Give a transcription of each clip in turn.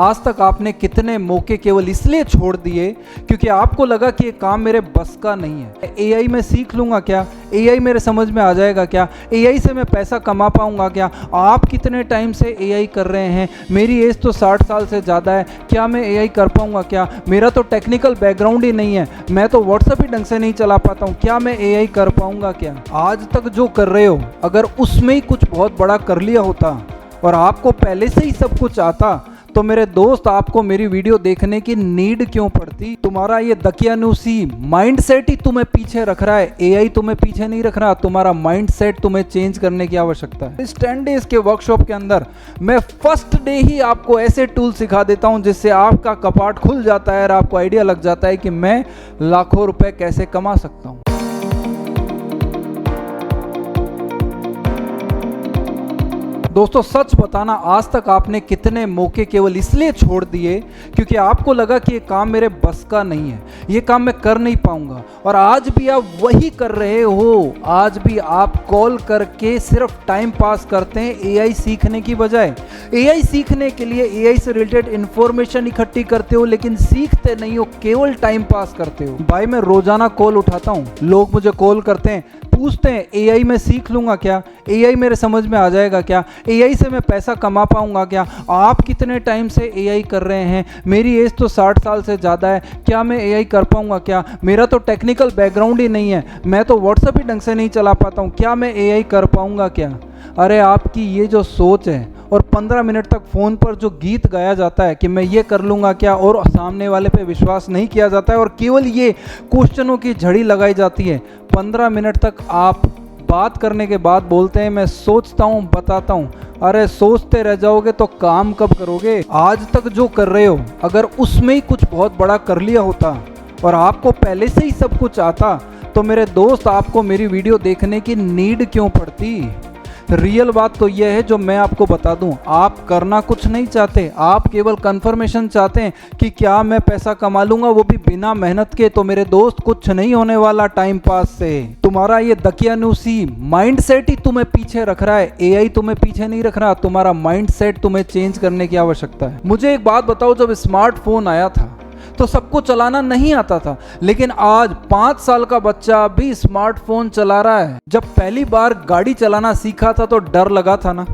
आज तक आपने कितने मौके केवल इसलिए छोड़ दिए क्योंकि आपको लगा कि ये काम मेरे बस का नहीं है। एआई में सीख लूँगा क्या, एआई मेरे समझ में आ जाएगा क्या, एआई से मैं पैसा कमा पाऊँगा क्या। आप कितने टाइम से एआई कर रहे हैं, मेरी एज तो 60 साल से ज़्यादा है, क्या मैं एआई कर पाऊँगा क्या, मेरा तो टेक्निकल बैकग्राउंड ही नहीं है, मैं तो व्हाट्सएप ही ढंग से नहीं चला पाता हूँ, क्या मैं एआई कर पाऊँगा क्या। आज तक जो कर रहे हो अगर उसमें ही कुछ बहुत बड़ा कर लिया होता और आपको पहले से ही सब कुछ आता तो मेरे दोस्त आपको मेरी वीडियो देखने की नीड क्यों पड़ती। तुम्हारा ये दकियानूसी माइंडसेट ही तुम्हें पीछे रख रहा है, एआई तुम्हें पीछे नहीं रख रहा। तुम्हारा माइंडसेट तुम्हें चेंज करने की आवश्यकता है। इस 10 डेज के वर्कशॉप के अंदर मैं फर्स्ट डे ही आपको ऐसे टूल सिखा देता हूं जिससे आपका कपाट खुल जाता है और आपको आइडिया लग जाता है कि मैं लाखों रुपए कैसे कमा सकता हूं। दोस्तों सच बताना, आज तक आपने कितने मौके केवल इसलिए छोड़ दिए क्योंकि आपको लगा कि ये काम मेरे बस का नहीं है, ये काम मैं कर नहीं पाऊंगा। और आज भी आप वही कर रहे हो। आज भी आप कॉल करके सिर्फ टाइम पास करते हैं एआई सीखने की बजाय। एआई सीखने के लिए एआई से रिलेटेड इंफॉर्मेशन इकट्ठी करते हो लेकिन सीखते नहीं हो, केवल टाइम पास करते हो। भाई मैं रोजाना कॉल उठाता हूँ, लोग मुझे कॉल करते हैं, पूछते हैं एआई में सीख लूँगा क्या, एआई मेरे समझ में आ जाएगा क्या, एआई से मैं पैसा कमा पाऊँगा क्या। आप कितने टाइम से एआई कर रहे हैं, मेरी एज तो 60 साल से ज़्यादा है, क्या मैं एआई कर पाऊँगा क्या, मेरा तो टेक्निकल बैकग्राउंड ही नहीं है, मैं तो व्हाट्सएप ही ढंग से नहीं चला पाता हूँ, क्या मैं एआई कर पाऊँगा क्या। अरे आपकी ये जो सोच है और 15 मिनट तक फ़ोन पर जो गीत गाया जाता है कि मैं ये कर लूँगा क्या और सामने वाले पे विश्वास नहीं किया जाता है और केवल ये क्वेश्चनों की झड़ी लगाई जाती है। 15 मिनट तक आप बात करने के बाद बोलते हैं मैं सोचता हूँ बताता हूँ। अरे सोचते रह जाओगे तो काम कब करोगे। आज तक जो कर रहे हो अगर उसमें ही कुछ बहुत बड़ा कर लिया होता और आपको पहले से ही सब कुछ आता तो मेरे दोस्त आपको मेरी वीडियो देखने की नीड क्यों पड़ती। रियल बात तो यह है जो मैं आपको बता दूं, आप करना कुछ नहीं चाहते, आप केवल कंफर्मेशन चाहते हैं कि क्या मैं पैसा कमा लूंगा वो भी बिना मेहनत के। तो मेरे दोस्त कुछ नहीं होने वाला टाइम पास से। तुम्हारा ये दकियानूसी माइंडसेट ही तुम्हें पीछे रख रहा है, एआई तुम्हें पीछे नहीं रख रहा। तुम्हारा माइंडसेट तुम्हें चेंज करने की आवश्यकता है। मुझे एक बात बताओ, जब स्मार्टफोन आया था तो सबको चलाना नहीं आता था, लेकिन आज 5 साल का बच्चा भी स्मार्टफोन चला रहा है। जब पहली बार गाड़ी चलाना सीखा था तो डर लगा था ना,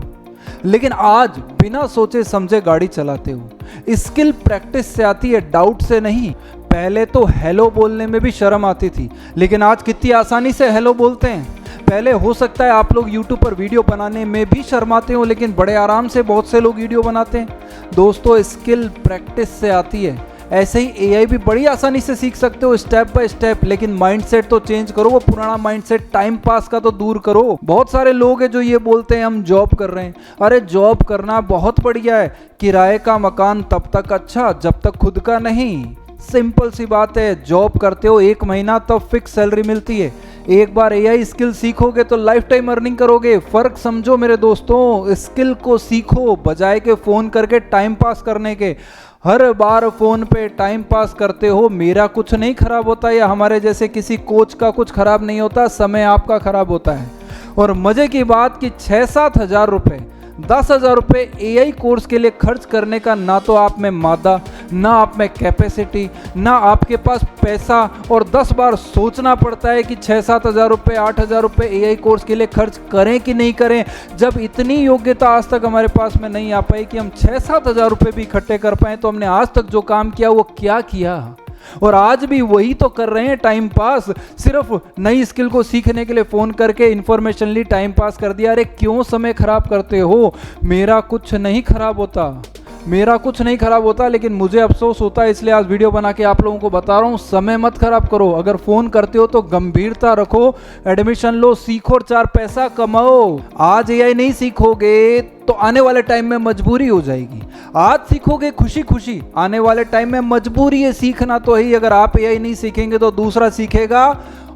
लेकिन आज बिना सोचे समझे गाड़ी चलाते हो। स्किल प्रैक्टिस से आती है, डाउट से नहीं। पहले तो हेलो बोलने में भी शर्म आती थी, लेकिन आज कितनी आसानी से हेलो बोलते हैं। पहले हो सकता है आप लोग YouTube पर वीडियो बनाने में भी शर्माते हो, लेकिन बड़े आराम से बहुत से लोग वीडियो बनाते हैं। दोस्तों स्किल प्रैक्टिस से आती है। ऐसे ही एआई भी बड़ी आसानी से सीख सकते हो स्टेप बाय स्टेप, लेकिन माइंडसेट तो चेंज करो। वो पुराना माइंडसेट टाइम पास का तो दूर करो। बहुत सारे लोग हैं जो ये बोलते हैं हम जॉब कर रहे हैं। अरे जॉब करना बहुत बढ़िया है, किराए का मकान तब तक अच्छा जब तक खुद का नहीं। सिंपल सी बात है, जॉब करते हो 1 महीना तब फिक्स सैलरी मिलती है। एक बार एआई स्किल सीखोगे तो लाइफ टाइम अर्निंग करोगे। फर्क समझो मेरे दोस्तों, स्किल को सीखो बजाय के फोन करके टाइम पास करने के। हर बार फोन पे टाइम पास करते हो, मेरा कुछ नहीं खराब होता या हमारे जैसे किसी कोच का कुछ खराब नहीं होता, समय आपका खराब होता है। और मजे की बात कि 6-7 हज़ार रुपये 10,000 रुपये एआई कोर्स के लिए खर्च करने का ना तो आप में मादा, ना आप में कैपेसिटी, ना आपके पास पैसा, और 10 बार सोचना पड़ता है कि 6-7 हज़ार रुपये 8 हज़ार रुपये एआई कोर्स के लिए खर्च करें कि नहीं करें। जब इतनी योग्यता आज तक हमारे पास में नहीं आ पाई कि हम 6-7 हज़ार रुपये भी इकट्ठे कर पाएँ, तो हमने आज तक जो काम किया वो क्या किया। और आज भी वही तो कर रहे हैं, टाइम पास। सिर्फ नई स्किल को सीखने के लिए फ़ोन करके इन्फॉर्मेशन ली, टाइम पास कर दिया। अरे क्यों समय खराब करते हो। मेरा कुछ नहीं खराब होता, मेरा कुछ नहीं खराब होता, लेकिन मुझे अफसोस होता है, इसलिए आज वीडियो बना के आप लोगों को बता रहा हूँ। समय मत खराब करो। अगर फ़ोन करते हो तो गंभीरता रखो, एडमिशन लो, सीखो और 4 पैसा कमाओ। आज एआई नहीं सीखोगे तो आने वाले टाइम में मजबूरी हो जाएगी। आज सीखोगे खुशी खुशी, आने वाले टाइम में मजबूरी है सीखना तो ही। अगर आप एआई नहीं सीखेंगे तो दूसरा सीखेगा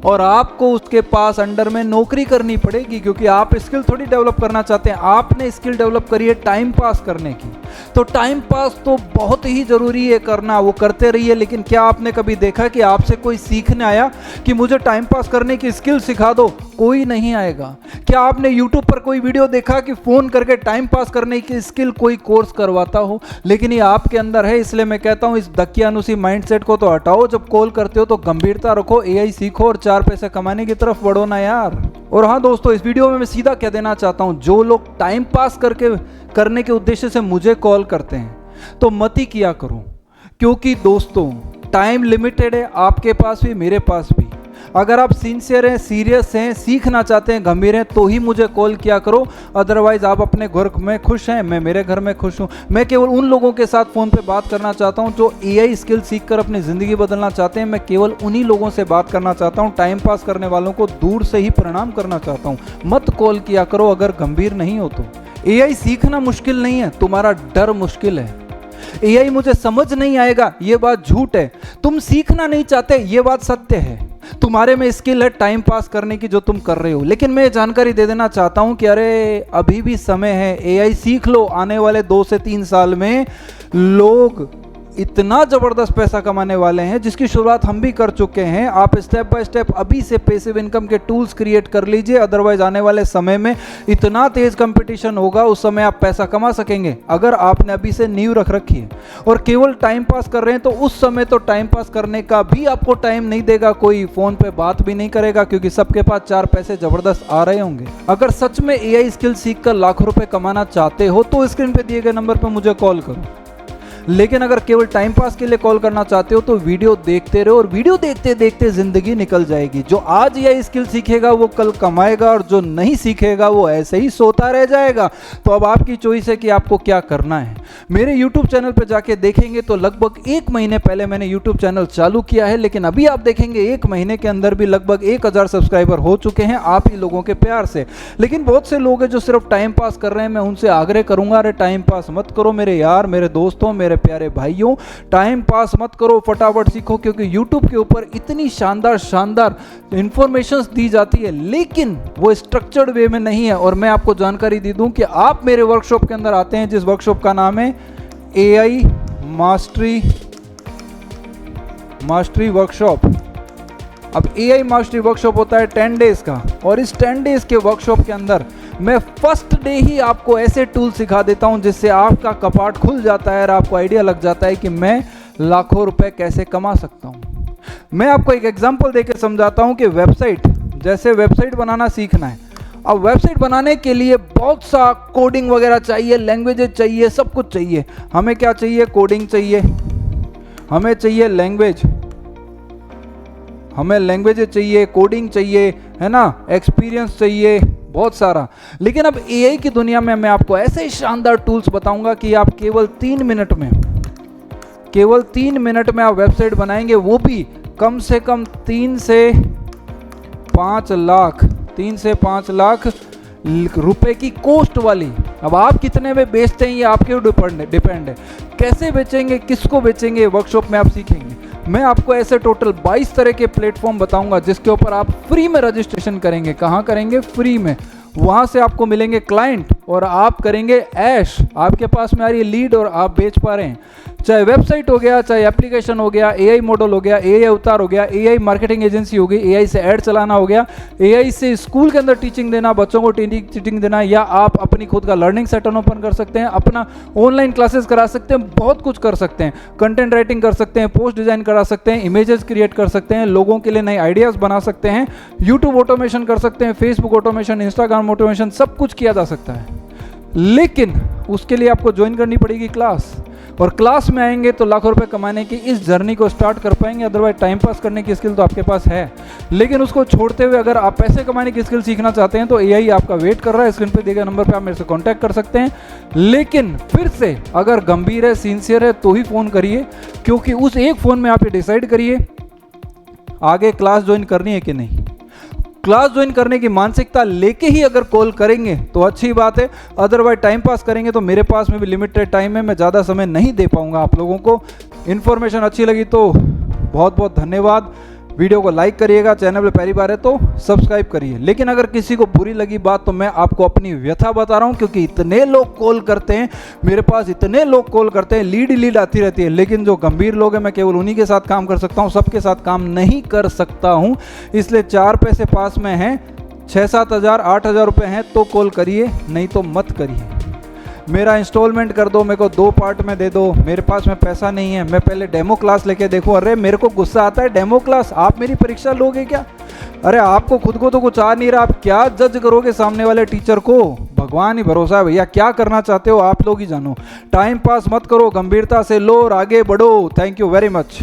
और आपको उसके पास अंडर में नौकरी करनी पड़ेगी, क्योंकि आप स्किल थोड़ी डेवलप करना चाहते हैं, आपने स्किल डेवलप करी है टाइम पास करने की। तो टाइम पास तो बहुत ही ज़रूरी है करना, वो करते रहिए। लेकिन क्या आपने कभी देखा कि आपसे कोई सीखने आया कि मुझे टाइम पास करने की स्किल सिखा दो? कोई नहीं आएगा। क्या आपने YouTube पर कोई वीडियो देखा कि फ़ोन करके टाइम पास करने की स्किल कोई कोर्स करवाता हो? लेकिन ये आपके अंदर है, इसलिए मैं कहता हूँ इस दकियानुसी माइंडसेट को तो हटाओ। जब कॉल करते हो तो गंभीरता रखो, AI सीखो और 4 पैसे कमाने की तरफ बढ़ो ना यार। और हाँ दोस्तों, इस वीडियो में मैं सीधा कह देना चाहता हूँ, जो लोग टाइम पास करने के उद्देश्य से मुझे कॉल करते हैं तो मत ही किया करो, क्योंकि दोस्तों टाइम लिमिटेड है, आपके पास भी मेरे पास भी। अगर आप सिंसियर हैं, सीरियस हैं, सीखना चाहते हैं, गंभीर हैं, तो ही मुझे कॉल किया करो। अदरवाइज आप अपने घर में खुश हैं, मैं मेरे घर में खुश हूँ। मैं केवल उन लोगों के साथ फ़ोन पे बात करना चाहता हूँ जो AI स्किल सीखकर अपनी ज़िंदगी बदलना चाहते हैं। मैं केवल उन्हीं लोगों से बात करना चाहता हूँ। टाइम पास करने वालों को दूर से ही प्रणाम करना चाहता हूँ। मत कॉल किया करो अगर गंभीर नहीं हो तो। AI सीखना मुश्किल नहीं है, तुम्हारा डर मुश्किल है। AI मुझे समझ नहीं आएगा, ये बात झूठ है। तुम सीखना नहीं चाहते, ये बात सत्य है। तुम्हारे में स्किल है टाइम पास करने की जो तुम कर रहे हो। लेकिन मैं जानकारी दे देना चाहता हूं कि अरे अभी भी समय है, AI सीख लो। आने वाले 2 से 3 साल में लोग इतना ज़बरदस्त पैसा कमाने वाले हैं जिसकी शुरुआत हम भी कर चुके हैं। आप स्टेप बाय स्टेप अभी से पैसिव इनकम के टूल्स क्रिएट कर लीजिए, अदरवाइज आने वाले समय में इतना तेज कंपटीशन होगा, उस समय आप पैसा कमा सकेंगे अगर आपने अभी से नींव रख रखी है। और केवल टाइम पास कर रहे हैं तो उस समय तो टाइम पास करने का भी आपको टाइम नहीं देगा, कोई फ़ोन पे बात भी नहीं करेगा, क्योंकि सबके पास 4 पैसे ज़बरदस्त आ रहे होंगे। अगर सच में AI स्किल सीख कर लाखों रुपये कमाना चाहते हो तो स्क्रीन पर दिए गए नंबर पर मुझे कॉल करो। लेकिन अगर केवल टाइम पास के लिए कॉल करना चाहते हो तो वीडियो देखते रहो, और वीडियो देखते देखते जिंदगी निकल जाएगी। जो आज यह स्किल सीखेगा वो कल कमाएगा, और जो नहीं सीखेगा वो ऐसे ही सोता रह जाएगा। तो अब आपकी चॉइस है कि आपको क्या करना है। मेरे YouTube चैनल पर जाके देखेंगे तो लगभग 1 महीने पहले मैंने YouTube चैनल चालू किया है, लेकिन अभी आप देखेंगे 1 महीने के अंदर भी लगभग 1000 सब्सक्राइबर हो चुके हैं, आप ही लोगों के प्यार से। लेकिन बहुत से लोग हैं जो सिर्फ टाइम पास कर रहे हैं। मैं उनसे आग्रह करूंगा, अरे टाइम पास मत करो मेरे यार, मेरे दोस्तों, मेरे प्यारे भाइयों, टाइम पास मत करो, फटाफट सीखो। क्योंकि YouTube के ऊपर इतनी शानदार इंफॉर्मेशंस दी जाती है, लेकिन वो स्ट्रक्चर्ड वे में नहीं है। और मैं आपको जानकारी दे दूं कि आप मेरे वर्कशॉप के अंदर आते हैं, जिस वर्कशॉप का नाम है AI मास्टरी वर्कशॉप। अब AI मास्टरी वर्कशॉप होता है 10 डेज का, और इस 10 डेज के वर्कशॉप के अंदर मैं फर्स्ट डे ही आपको ऐसे टूल सिखा देता हूं जिससे आपका कपाट खुल जाता है और आपको आइडिया लग जाता है कि मैं लाखों रुपए कैसे कमा सकता हूं। मैं आपको एक एग्जांपल देकर समझाता हूं कि जैसे वेबसाइट बनाना सीखना है। अब वेबसाइट बनाने के लिए बहुत सा कोडिंग वगैरह चाहिए, लैंग्वेजेस चाहिए, सब कुछ चाहिए। हमें क्या चाहिए? कोडिंग चाहिए, हमें चाहिए लैंग्वेज, हमें लैंग्वेजेस चाहिए, कोडिंग चाहिए, है ना, एक्सपीरियंस चाहिए, बहुत सारा। लेकिन अब AI की दुनिया में मैं आपको ऐसे शानदार टूल्स बताऊंगा कि आप केवल 3 मिनट में आप वेबसाइट बनाएंगे, वो भी कम से कम 3 से 5 लाख रुपए की कॉस्ट वाली। अब आप कितने में बेचते हैं ये आपके ऊपर डिपेंड है। कैसे बेचेंगे, किसको बेचेंगे, वर्कशॉप में आप सीखेंगे। मैं आपको ऐसे टोटल 22 तरह के प्लेटफॉर्म बताऊंगा जिसके ऊपर आप फ्री में रजिस्ट्रेशन करेंगे। कहाँ करेंगे? फ्री में। वहाँ से आपको मिलेंगे क्लाइंट और आप करेंगे ऐश। आपके पास में आ रही है लीड और आप बेच पा रहे हैं। चाहे वेबसाइट हो गया, चाहे एप्लीकेशन हो गया, AI मॉडल हो गया, AI अवतार हो गया, AI मार्केटिंग एजेंसी हो गई, AI से ऐड चलाना हो गया, AI से स्कूल के अंदर टीचिंग देना, बच्चों को टीचिंग देना, या आप अपनी खुद का लर्निंग सेंटर ओपन कर सकते हैं, अपना ऑनलाइन क्लासेस करा सकते हैं, बहुत कुछ कर सकते हैं। कंटेंट राइटिंग कर सकते हैं, पोस्ट डिजाइन करा सकते हैं, इमेजेस क्रिएट कर सकते हैं, लोगों के लिए नए आइडियाज बना सकते हैं, यूट्यूब ऑटोमेशन कर सकते हैं, फेसबुक ऑटोमेशन, इंस्टाग्राम ऑटोमेशन, सब कुछ किया जा सकता है। लेकिन उसके लिए आपको ज्वाइन करनी पड़ेगी क्लास, और क्लास में आएंगे तो लाखों रुपए कमाने की इस जर्नी को स्टार्ट कर पाएंगे। अदरवाइज टाइम पास करने की स्किल तो आपके पास है, लेकिन उसको छोड़ते हुए अगर आप पैसे कमाने की स्किल सीखना चाहते हैं तो AI आपका वेट कर रहा है। स्क्रीन पे दिए गए नंबर पे आप मेरे से कांटेक्ट कर सकते हैं। लेकिन फिर से अगर गंभीर है, सिंसियर है तो ही फ़ोन करिए, क्योंकि उस एक फ़ोन में आप ये डिसाइड करिए आगे क्लास ज्वाइन करनी है कि नहीं। क्लास ज्वाइन करने की मानसिकता लेके ही अगर कॉल करेंगे तो अच्छी बात है, अदरवाइज टाइम पास करेंगे तो मेरे पास में भी लिमिटेड टाइम है, मैं ज़्यादा समय नहीं दे पाऊंगा आप लोगों को। इन्फॉर्मेशन अच्छी लगी तो बहुत बहुत धन्यवाद। वीडियो को लाइक करिएगा, चैनल पे पहली बार है तो सब्सक्राइब करिए। लेकिन अगर किसी को बुरी लगी बात तो मैं आपको अपनी व्यथा बता रहा हूँ, क्योंकि इतने लोग कॉल करते हैं मेरे पास, इतने लोग कॉल करते हैं, लीड आती रहती है, लेकिन जो गंभीर लोग हैं मैं केवल उन्हीं के साथ काम कर सकता हूँ, सबके साथ काम नहीं कर सकता हूँ। इसलिए 4 पैसे पास में हैं, 6-7 हज़ार 8 हज़ार रुपये हैं तो कॉल करिए, नहीं तो मत करिए। मेरा इंस्टॉलमेंट कर दो, मेरे को 2 पार्ट में दे दो, मेरे पास में पैसा नहीं है, मैं पहले डेमो क्लास लेके देखूं। अरे मेरे को गुस्सा आता है, डेमो क्लास आप मेरी परीक्षा लोगे क्या? अरे आपको खुद को तो कुछ आ नहीं रहा, आप क्या जज करोगे सामने वाले टीचर को? भगवान ही भरोसा है भैया, क्या करना चाहते हो आप लोग ही जानो। टाइम पास मत करो, गंभीरता से लो और आगे बढ़ो। Thank you very much.